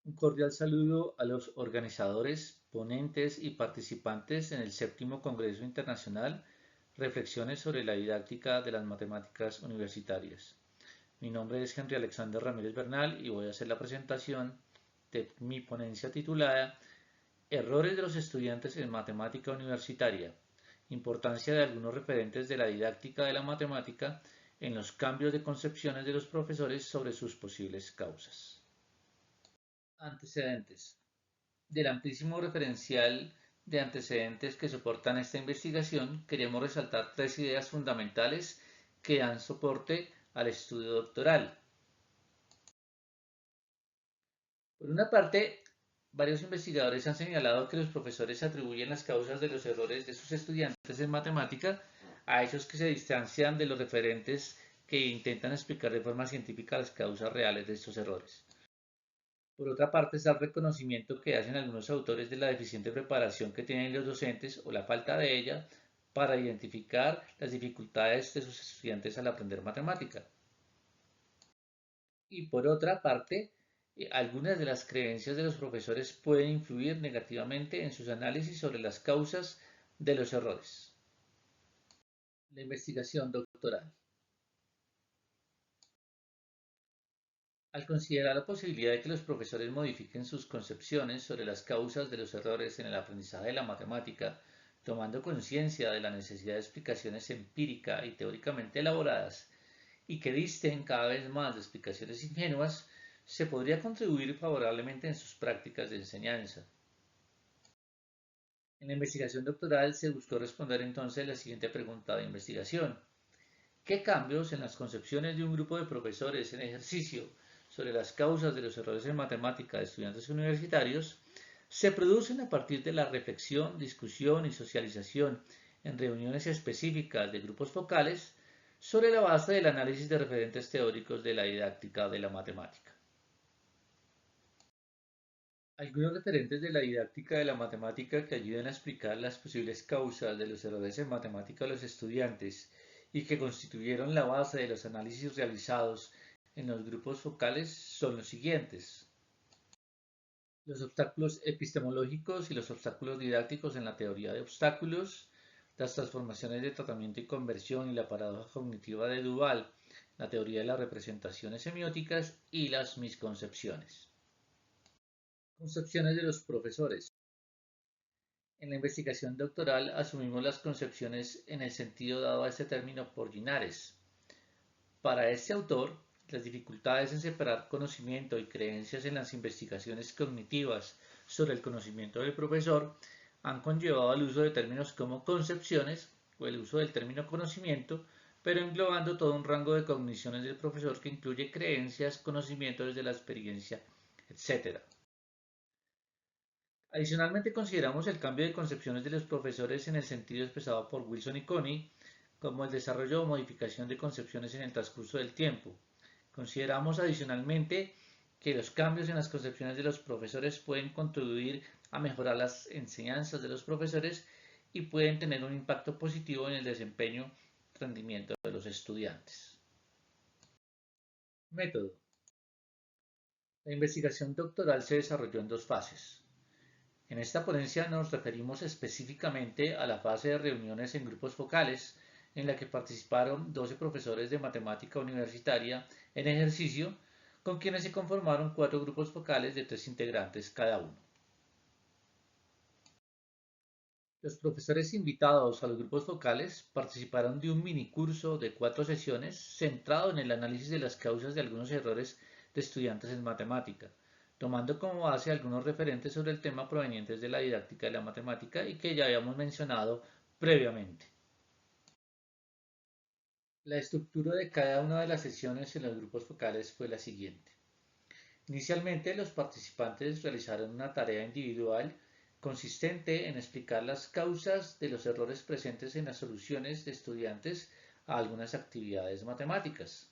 Un cordial saludo a los organizadores, ponentes y participantes en el séptimo Congreso Internacional Reflexiones sobre la didáctica de las matemáticas universitarias. Mi nombre es Henry Alexander Ramírez Bernal y voy a hacer la presentación de mi ponencia titulada Errores de los estudiantes en matemática universitaria. Importancia de algunos referentes de la didáctica de la matemática en los cambios de concepciones de los profesores sobre sus posibles causas. Antecedentes. Del amplísimo referencial de antecedentes que soportan esta investigación, queremos resaltar tres ideas fundamentales que dan soporte al estudio doctoral. Por una parte, varios investigadores han señalado que los profesores atribuyen las causas de los errores de sus estudiantes en matemática a hechos que se distancian de los referentes que intentan explicar de forma científica las causas reales de estos errores. Por otra parte, está el reconocimiento que hacen algunos autores de la deficiente preparación que tienen los docentes o la falta de ella para identificar las dificultades de sus estudiantes al aprender matemática. Y por otra parte, algunas de las creencias de los profesores pueden influir negativamente en sus análisis sobre las causas de los errores. La investigación doctoral. Al considerar la posibilidad de que los profesores modifiquen sus concepciones sobre las causas de los errores en el aprendizaje de la matemática, tomando conciencia de la necesidad de explicaciones empírica y teóricamente elaboradas, y que disten cada vez más de explicaciones ingenuas, se podría contribuir favorablemente en sus prácticas de enseñanza. En la investigación doctoral se buscó responder entonces la siguiente pregunta de investigación. ¿Qué cambios en las concepciones de un grupo de profesores en ejercicio sobre las causas de los errores en matemática de estudiantes universitarios se producen a partir de la reflexión, discusión y socialización en reuniones específicas de grupos focales sobre la base del análisis de referentes teóricos de la didáctica de la matemática? Algunos referentes de la didáctica de la matemática que ayudan a explicar las posibles causas de los errores en matemática de los estudiantes y que constituyeron la base de los análisis realizados en los grupos focales son los siguientes. Los obstáculos epistemológicos y los obstáculos didácticos en la teoría de obstáculos, las transformaciones de tratamiento y conversión y la paradoja cognitiva de Duval, la teoría de las representaciones semióticas y las misconcepciones. Concepciones de los profesores. En la investigación doctoral asumimos las concepciones en el sentido dado a este término por Linares. Para este autor, las dificultades en separar conocimiento y creencias en las investigaciones cognitivas sobre el conocimiento del profesor han conllevado el uso de términos como concepciones o el uso del término conocimiento, pero englobando todo un rango de cogniciones del profesor que incluye creencias, conocimientos desde la experiencia, etc. Adicionalmente, consideramos el cambio de concepciones de los profesores en el sentido expresado por Wilson y Coney, como el desarrollo o modificación de concepciones en el transcurso del tiempo. Consideramos adicionalmente que los cambios en las concepciones de los profesores pueden contribuir a mejorar las enseñanzas de los profesores y pueden tener un impacto positivo en el desempeño y rendimiento de los estudiantes. Método. La investigación doctoral se desarrolló en dos fases. En esta ponencia nos referimos específicamente a la fase de reuniones en grupos focales, en la que participaron 12 profesores de matemática universitaria en ejercicio, con quienes se conformaron 4 grupos focales de 3 integrantes cada uno. Los profesores invitados a los grupos focales participaron de un minicurso de 4 sesiones centrado en el análisis de las causas de algunos errores de estudiantes en matemática, tomando como base algunos referentes sobre el tema provenientes de la didáctica de la matemática y que ya habíamos mencionado previamente. La estructura de cada una de las sesiones en los grupos focales fue la siguiente. Inicialmente, los participantes realizaron una tarea individual consistente en explicar las causas de los errores presentes en las soluciones de estudiantes a algunas actividades matemáticas.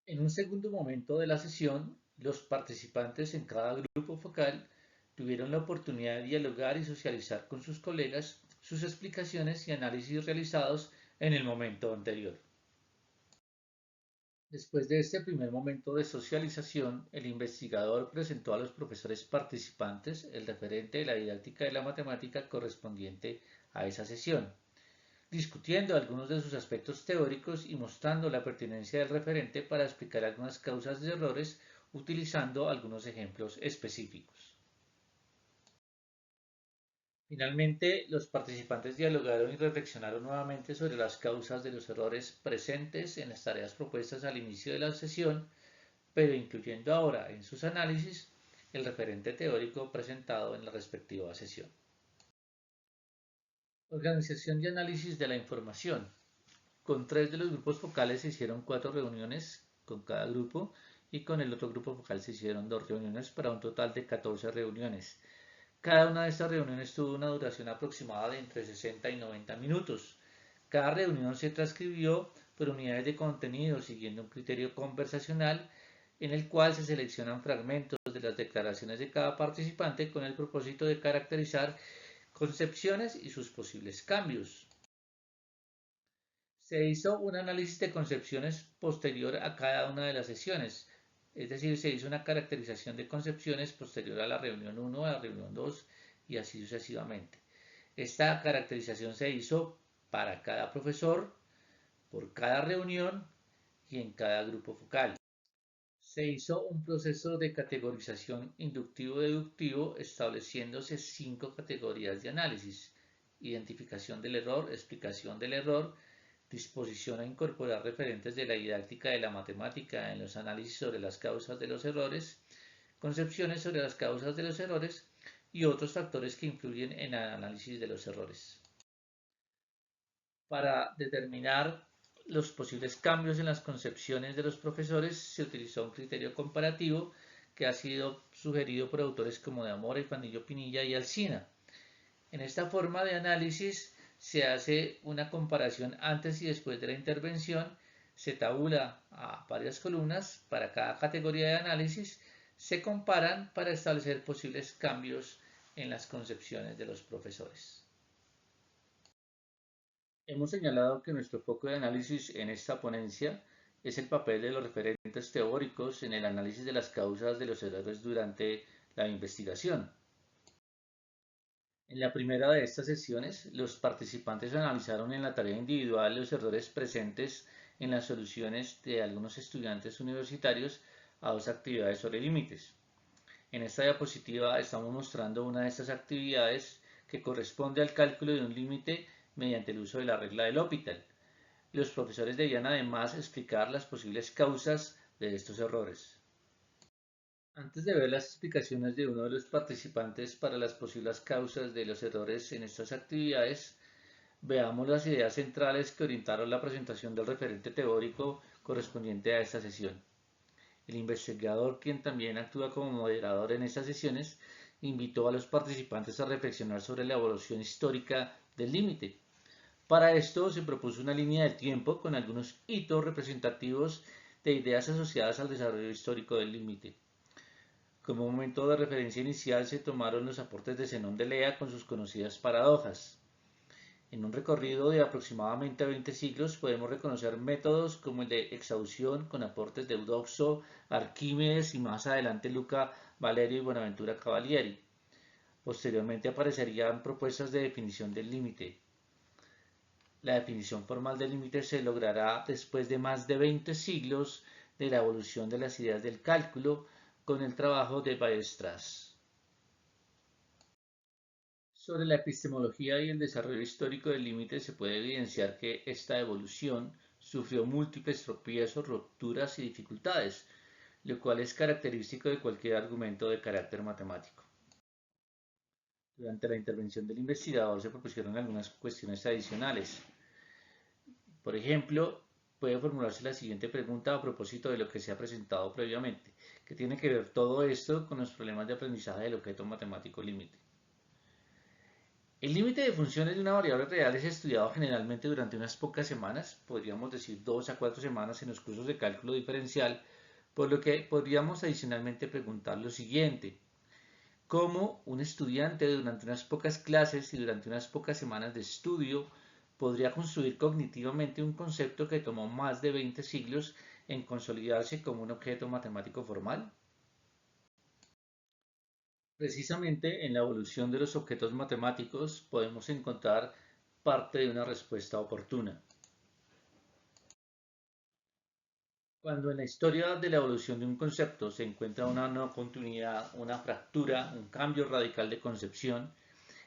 En un segundo momento de la sesión, los participantes en cada grupo focal tuvieron la oportunidad de dialogar y socializar con sus colegas sus explicaciones y análisis realizados en el momento anterior. Después de este primer momento de socialización, el investigador presentó a los profesores participantes el referente de la didáctica de la matemática correspondiente a esa sesión, discutiendo algunos de sus aspectos teóricos y mostrando la pertinencia del referente para explicar algunas causas de errores utilizando algunos ejemplos específicos. Finalmente, los participantes dialogaron y reflexionaron nuevamente sobre las causas de los errores presentes en las tareas propuestas al inicio de la sesión, pero incluyendo ahora en sus análisis el referente teórico presentado en la respectiva sesión. Organización y análisis de la información. Con 3 de los grupos focales se hicieron 4 reuniones con cada grupo y con el otro grupo focal se hicieron 2 reuniones para un total de 14 reuniones. Cada una de estas reuniones tuvo una duración aproximada de entre 60 y 90 minutos. Cada reunión se transcribió por unidades de contenido siguiendo un criterio conversacional en el cual se seleccionan fragmentos de las declaraciones de cada participante con el propósito de caracterizar concepciones y sus posibles cambios. Se hizo un análisis de concepciones posterior a cada una de las sesiones, es decir, se hizo una caracterización de concepciones posterior a la reunión 1, a la reunión 2 y así sucesivamente. Esta caracterización se hizo para cada profesor, por cada reunión y en cada grupo focal. Se hizo un proceso de categorización inductivo-deductivo estableciéndose 5 categorías de análisis: identificación del error, explicación del error, disposición a incorporar referentes de la didáctica de la matemática en los análisis sobre las causas de los errores, concepciones sobre las causas de los errores y otros factores que influyen en el análisis de los errores. Para determinar los posibles cambios en las concepciones de los profesores se utilizó un criterio comparativo que ha sido sugerido por autores como de Amora, Fanillo Pinilla y Alsina. En esta forma de análisis se hace una comparación antes y después de la intervención, se tabula a varias columnas para cada categoría de análisis, se comparan para establecer posibles cambios en las concepciones de los profesores. Hemos señalado que nuestro foco de análisis en esta ponencia es el papel de los referentes teóricos en el análisis de las causas de los errores durante la investigación. En la primera de estas sesiones, los participantes analizaron en la tarea individual los errores presentes en las soluciones de algunos estudiantes universitarios a 2 actividades sobre límites. En esta diapositiva estamos mostrando una de estas actividades que corresponde al cálculo de un límite mediante el uso de la regla de L'Hopital. Los profesores debían además explicar las posibles causas de estos errores. Antes de ver las explicaciones de uno de los participantes para las posibles causas de los errores en estas actividades, veamos las ideas centrales que orientaron la presentación del referente teórico correspondiente a esta sesión. El investigador, quien también actúa como moderador en estas sesiones, invitó a los participantes a reflexionar sobre la evolución histórica del límite. Para esto se propuso una línea de tiempo con algunos hitos representativos de ideas asociadas al desarrollo histórico del límite. Como momento de referencia inicial se tomaron los aportes de Zenón de Lea con sus conocidas paradojas. En un recorrido de aproximadamente 20 siglos podemos reconocer métodos como el de exhausción con aportes de Eudoxo, Arquímedes y más adelante Luca Valerio y Bonaventura Cavalieri. Posteriormente aparecerían propuestas de definición del límite. La definición formal del límite se logrará después de más de 20 siglos de la evolución de las ideas del cálculo con el trabajo de Weierstrass. Sobre la epistemología y el desarrollo histórico del límite se puede evidenciar que esta evolución sufrió múltiples tropiezos, rupturas y dificultades, lo cual es característico de cualquier argumento de carácter matemático. Durante la intervención del investigador se propusieron algunas cuestiones adicionales. Por ejemplo, puede formularse la siguiente pregunta a propósito de lo que se ha presentado previamente. ¿Qué tiene que ver todo esto con los problemas de aprendizaje del objeto matemático límite? El límite de funciones de una variable real es estudiado generalmente durante unas pocas semanas, podríamos decir 2 a 4 semanas en los cursos de cálculo diferencial, por lo que podríamos adicionalmente preguntar lo siguiente: ¿cómo un estudiante durante unas pocas clases y durante unas pocas semanas de estudio podría construir cognitivamente un concepto que tomó más de 20 siglos en consolidarse como un objeto matemático formal? Precisamente en la evolución de los objetos matemáticos podemos encontrar parte de una respuesta oportuna. Cuando en la historia de la evolución de un concepto se encuentra una no continuidad, una fractura, un cambio radical de concepción,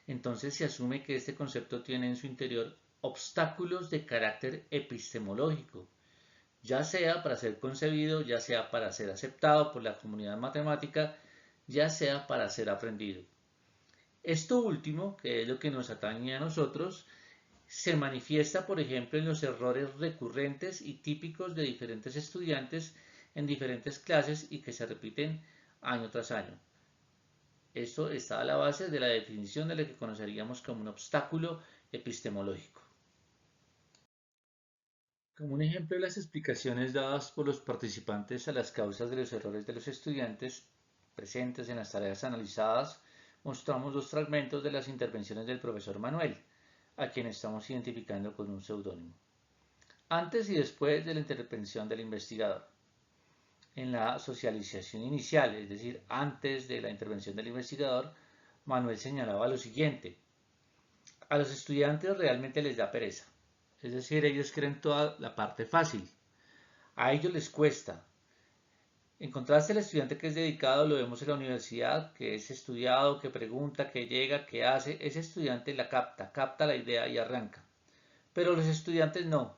entonces se asume que este concepto tiene en su interior obstáculos de carácter epistemológico, ya sea para ser concebido, ya sea para ser aceptado por la comunidad matemática, ya sea para ser aprendido. Esto último, que es lo que nos atañe a nosotros, se manifiesta, por ejemplo, en los errores recurrentes y típicos de diferentes estudiantes en diferentes clases y que se repiten año tras año. Esto está a la base de la definición de lo que conoceríamos como un obstáculo epistemológico. Como un ejemplo de las explicaciones dadas por los participantes a las causas de los errores de los estudiantes presentes en las tareas analizadas, mostramos dos fragmentos de las intervenciones del profesor Manuel, a quien estamos identificando con un seudónimo. Antes y después de la intervención del investigador. En la socialización inicial, es decir, antes de la intervención del investigador, Manuel señalaba lo siguiente: a los estudiantes realmente les da pereza, es decir, ellos quieren toda la parte fácil, a ellos les cuesta. En contraste, el estudiante que es dedicado lo vemos en la universidad, que es estudiado, que pregunta, que llega, que hace, ese estudiante la capta la idea y arranca. Pero los estudiantes no.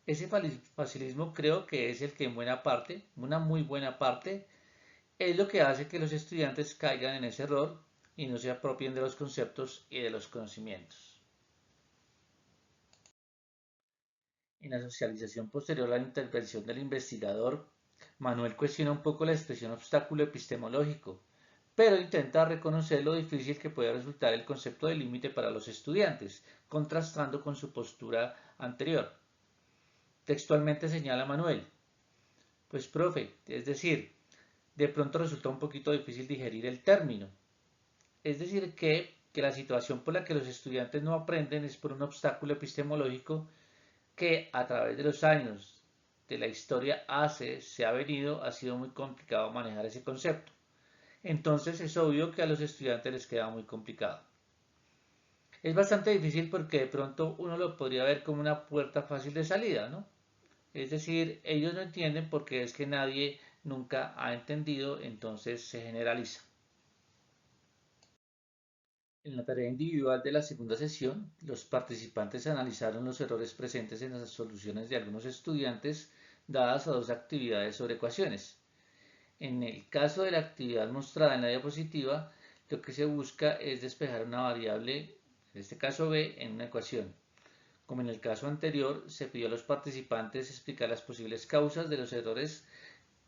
Ese facilismo creo que es el que en buena parte, una muy buena parte, es lo que hace que los estudiantes caigan en ese error y no se apropien de los conceptos y de los conocimientos. En la socialización posterior a la intervención del investigador, Manuel cuestiona un poco la expresión obstáculo epistemológico, pero intenta reconocer lo difícil que puede resultar el concepto de límite para los estudiantes, contrastando con su postura anterior. Textualmente señala Manuel: pues profe, es decir, de pronto resulta un poquito difícil digerir el término. Es decir, que la situación por la que los estudiantes no aprenden es por un obstáculo epistemológico que a través de los años de la historia ha sido muy complicado manejar ese concepto. Entonces es obvio que a los estudiantes les queda muy complicado. Es bastante difícil porque de pronto uno lo podría ver como una puerta fácil de salida, ¿no? Es decir, ellos no entienden porque es que nadie nunca ha entendido, entonces se generaliza. En la tarea individual de la segunda sesión, los participantes analizaron los errores presentes en las soluciones de algunos estudiantes dadas a dos actividades sobre ecuaciones. En el caso de la actividad mostrada en la diapositiva, lo que se busca es despejar una variable, en este caso b, en una ecuación. Como en el caso anterior, se pidió a los participantes explicar las posibles causas de los errores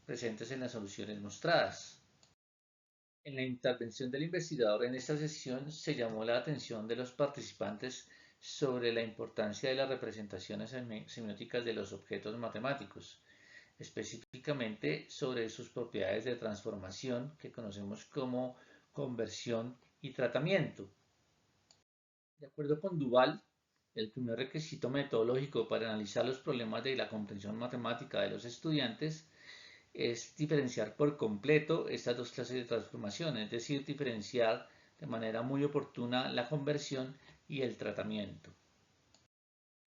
presentes en las soluciones mostradas. En la intervención del investigador en esta sesión se llamó la atención de los participantes sobre la importancia de las representaciones semióticas de los objetos matemáticos, específicamente sobre sus propiedades de transformación que conocemos como conversión y tratamiento. De acuerdo con Duval, el primer requisito metodológico para analizar los problemas de la comprensión matemática de los estudiantes es diferenciar por completo estas dos clases de transformación, es decir, diferenciar de manera muy oportuna la conversión y el tratamiento.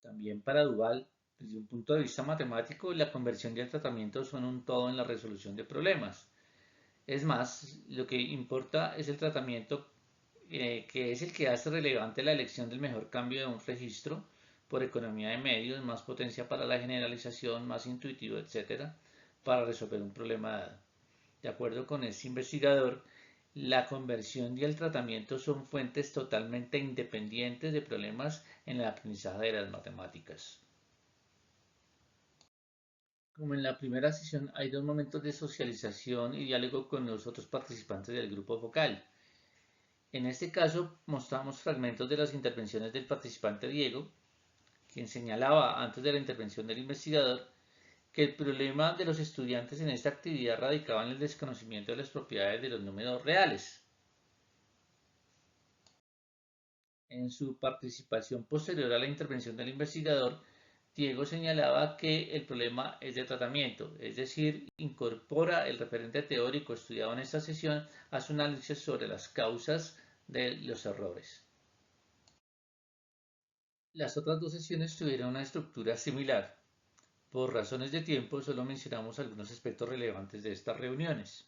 También para Duval, desde un punto de vista matemático, la conversión y el tratamiento son un todo en la resolución de problemas. Es más, lo que importa es el tratamiento, que es el que hace relevante la elección del mejor cambio de un registro por economía de medios, más potencia para la generalización, más intuitivo, etc., para resolver un problema dado. De acuerdo con este investigador, la conversión y el tratamiento son fuentes totalmente independientes de problemas en el aprendizaje de las matemáticas. Como en la primera sesión, hay dos momentos de socialización y diálogo con los otros participantes del grupo focal. En este caso, mostramos fragmentos de las intervenciones del participante Diego, quien señalaba antes de la intervención del investigador que el problema de los estudiantes en esta actividad radicaba en el desconocimiento de las propiedades de los números reales. En su participación posterior a la intervención del investigador, Diego señalaba que el problema es de tratamiento, es decir, incorpora el referente teórico estudiado en esta sesión a su análisis sobre las causas de los errores. Las otras dos sesiones tuvieron una estructura similar. Por razones de tiempo, solo mencionamos algunos aspectos relevantes de estas reuniones.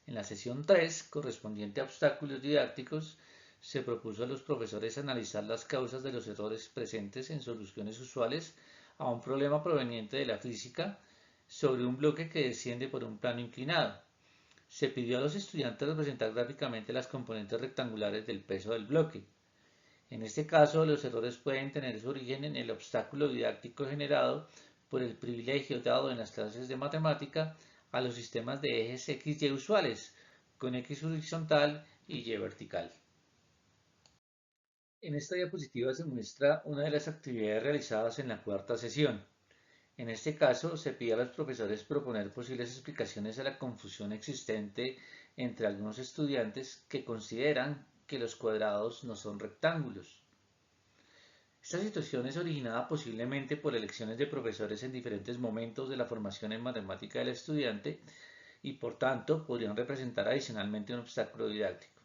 En la sesión 3, correspondiente a obstáculos didácticos, se propuso a los profesores analizar las causas de los errores presentes en soluciones usuales a un problema proveniente de la física sobre un bloque que desciende por un plano inclinado. Se pidió a los estudiantes representar gráficamente las componentes rectangulares del peso del bloque. En este caso, los errores pueden tener su origen en el obstáculo didáctico generado por el privilegio dado en las clases de matemática a los sistemas de ejes X y Y usuales, con X horizontal y Y vertical. En esta diapositiva se muestra una de las actividades realizadas en la cuarta sesión. En este caso, se pide a los profesores proponer posibles explicaciones a la confusión existente entre algunos estudiantes que consideran que los cuadrados no son rectángulos. Esta situación es originada posiblemente por elecciones de profesores en diferentes momentos de la formación en matemática del estudiante y por tanto podrían representar adicionalmente un obstáculo didáctico.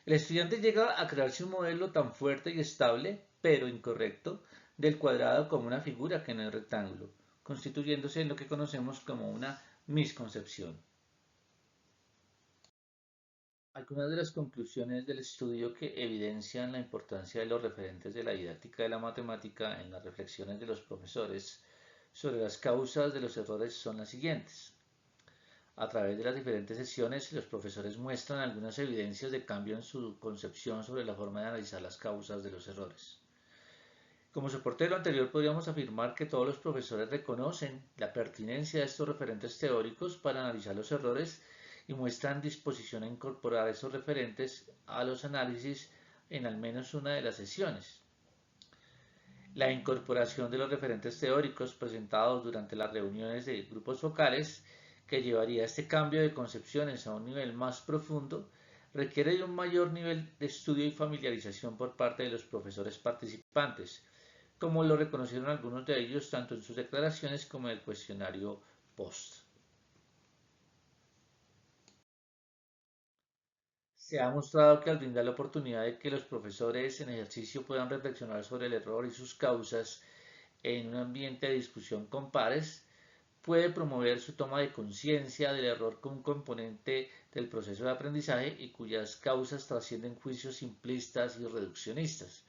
El estudiante llega a crearse un modelo tan fuerte y estable, pero incorrecto, del cuadrado como una figura que no es rectángulo, constituyéndose en lo que conocemos como una misconcepción. Algunas de las conclusiones del estudio que evidencian la importancia de los referentes de la didáctica de la matemática en las reflexiones de los profesores sobre las causas de los errores son las siguientes. A través de las diferentes sesiones, los profesores muestran algunas evidencias de cambio en su concepción sobre la forma de analizar las causas de los errores. Como soporte de lo anterior, podríamos afirmar que todos los profesores reconocen la pertinencia de estos referentes teóricos para analizar los errores y muestran disposición a incorporar esos referentes a los análisis en al menos una de las sesiones. La incorporación de los referentes teóricos presentados durante las reuniones de grupos focales, que llevaría este cambio de concepciones a un nivel más profundo, requiere de un mayor nivel de estudio y familiarización por parte de los profesores participantes, como lo reconocieron algunos de ellos tanto en sus declaraciones como en el cuestionario POST. Se ha mostrado que al brindar la oportunidad de que los profesores en ejercicio puedan reflexionar sobre el error y sus causas en un ambiente de discusión con pares, puede promover su toma de conciencia del error como un componente del proceso de aprendizaje y cuyas causas trascienden juicios simplistas y reduccionistas.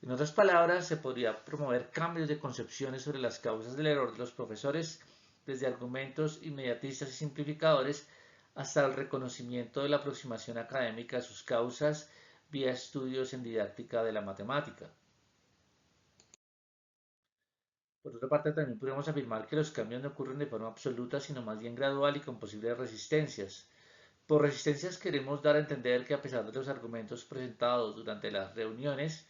En otras palabras, se podría promover cambios de concepciones sobre las causas del error de los profesores, desde argumentos inmediatistas y simplificadores hasta el reconocimiento de la aproximación académica a sus causas vía estudios en didáctica de la matemática. Por otra parte, también podemos afirmar que los cambios no ocurren de forma absoluta, sino más bien gradual y con posibles resistencias. Por resistencias queremos dar a entender que a pesar de los argumentos presentados durante las reuniones,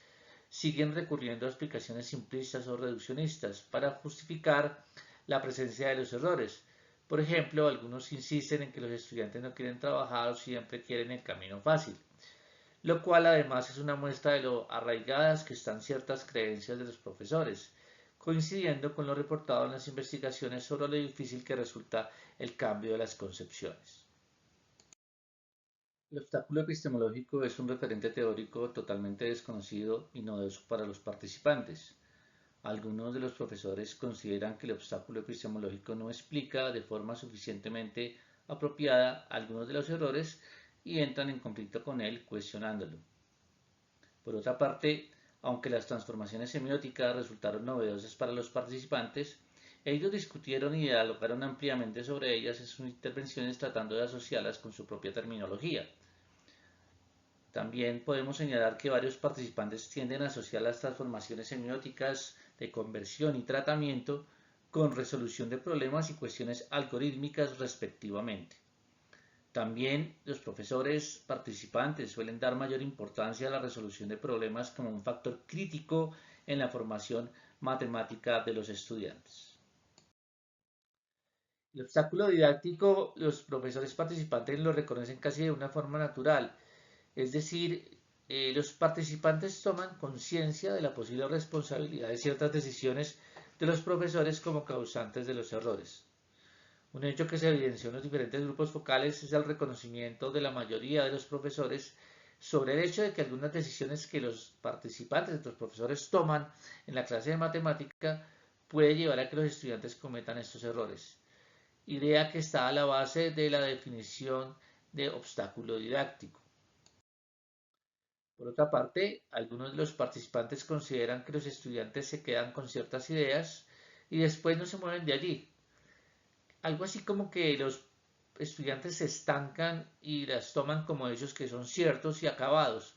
siguen recurriendo a explicaciones simplistas o reduccionistas para justificar la presencia de los errores. Por ejemplo, algunos insisten en que los estudiantes no quieren trabajar o siempre quieren el camino fácil, lo cual además es una muestra de lo arraigadas que están ciertas creencias de los profesores, coincidiendo con lo reportado en las investigaciones sobre lo difícil que resulta el cambio de las concepciones. El obstáculo epistemológico es un referente teórico totalmente desconocido y novedoso para los participantes. Algunos de los profesores consideran que el obstáculo epistemológico no explica de forma suficientemente apropiada algunos de los errores y entran en conflicto con él cuestionándolo. Por otra parte, aunque las transformaciones semióticas resultaron novedosas para los participantes, ellos discutieron y dialogaron ampliamente sobre ellas en sus intervenciones tratando de asociarlas con su propia terminología. También podemos señalar que varios participantes tienden a asociar las transformaciones semióticas de conversión y tratamiento con resolución de problemas y cuestiones algorítmicas respectivamente. También los profesores participantes suelen dar mayor importancia a la resolución de problemas como un factor crítico en la formación matemática de los estudiantes. El obstáculo didáctico, los profesores participantes lo reconocen casi de una forma natural, es decir, los participantes toman conciencia de la posible responsabilidad de ciertas decisiones de los profesores como causantes de los errores. Un hecho que se evidenció en los diferentes grupos focales es el reconocimiento de la mayoría de los profesores sobre el hecho de que algunas decisiones que los participantes, los profesores, toman en la clase de matemática puede llevar a que los estudiantes cometan estos errores. Idea que está a la base de la definición de obstáculo didáctico. Por otra parte, algunos de los participantes consideran que los estudiantes se quedan con ciertas ideas y después no se mueven de allí. Algo así como que los estudiantes se estancan y las toman como hechos que son ciertos y acabados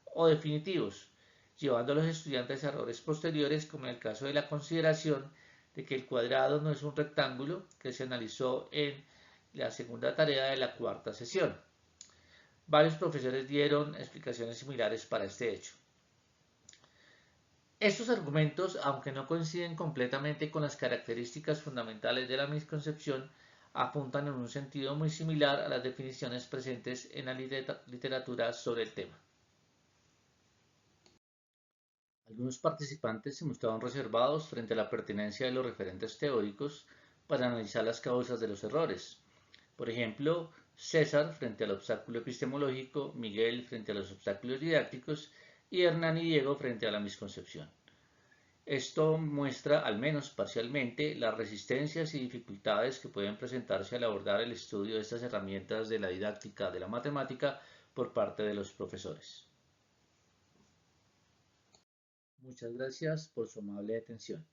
o definitivos, llevando a los estudiantes a errores posteriores, como en el caso de la consideración de que el cuadrado no es un rectángulo, que se analizó en la segunda tarea de la cuarta sesión. Varios profesores dieron explicaciones similares para este hecho. Estos argumentos, aunque no coinciden completamente con las características fundamentales de la misconcepción, apuntan en un sentido muy similar a las definiciones presentes en la literatura sobre el tema. Algunos participantes se mostraron reservados frente a la pertinencia de los referentes teóricos para analizar las causas de los errores. Por ejemplo, César frente al obstáculo epistemológico, Miguel frente a los obstáculos didácticos y Hernán y Diego frente a la misconcepción. Esto muestra, al menos parcialmente, las resistencias y dificultades que pueden presentarse al abordar el estudio de estas herramientas de la didáctica de la matemática por parte de los profesores. Muchas gracias por su amable atención.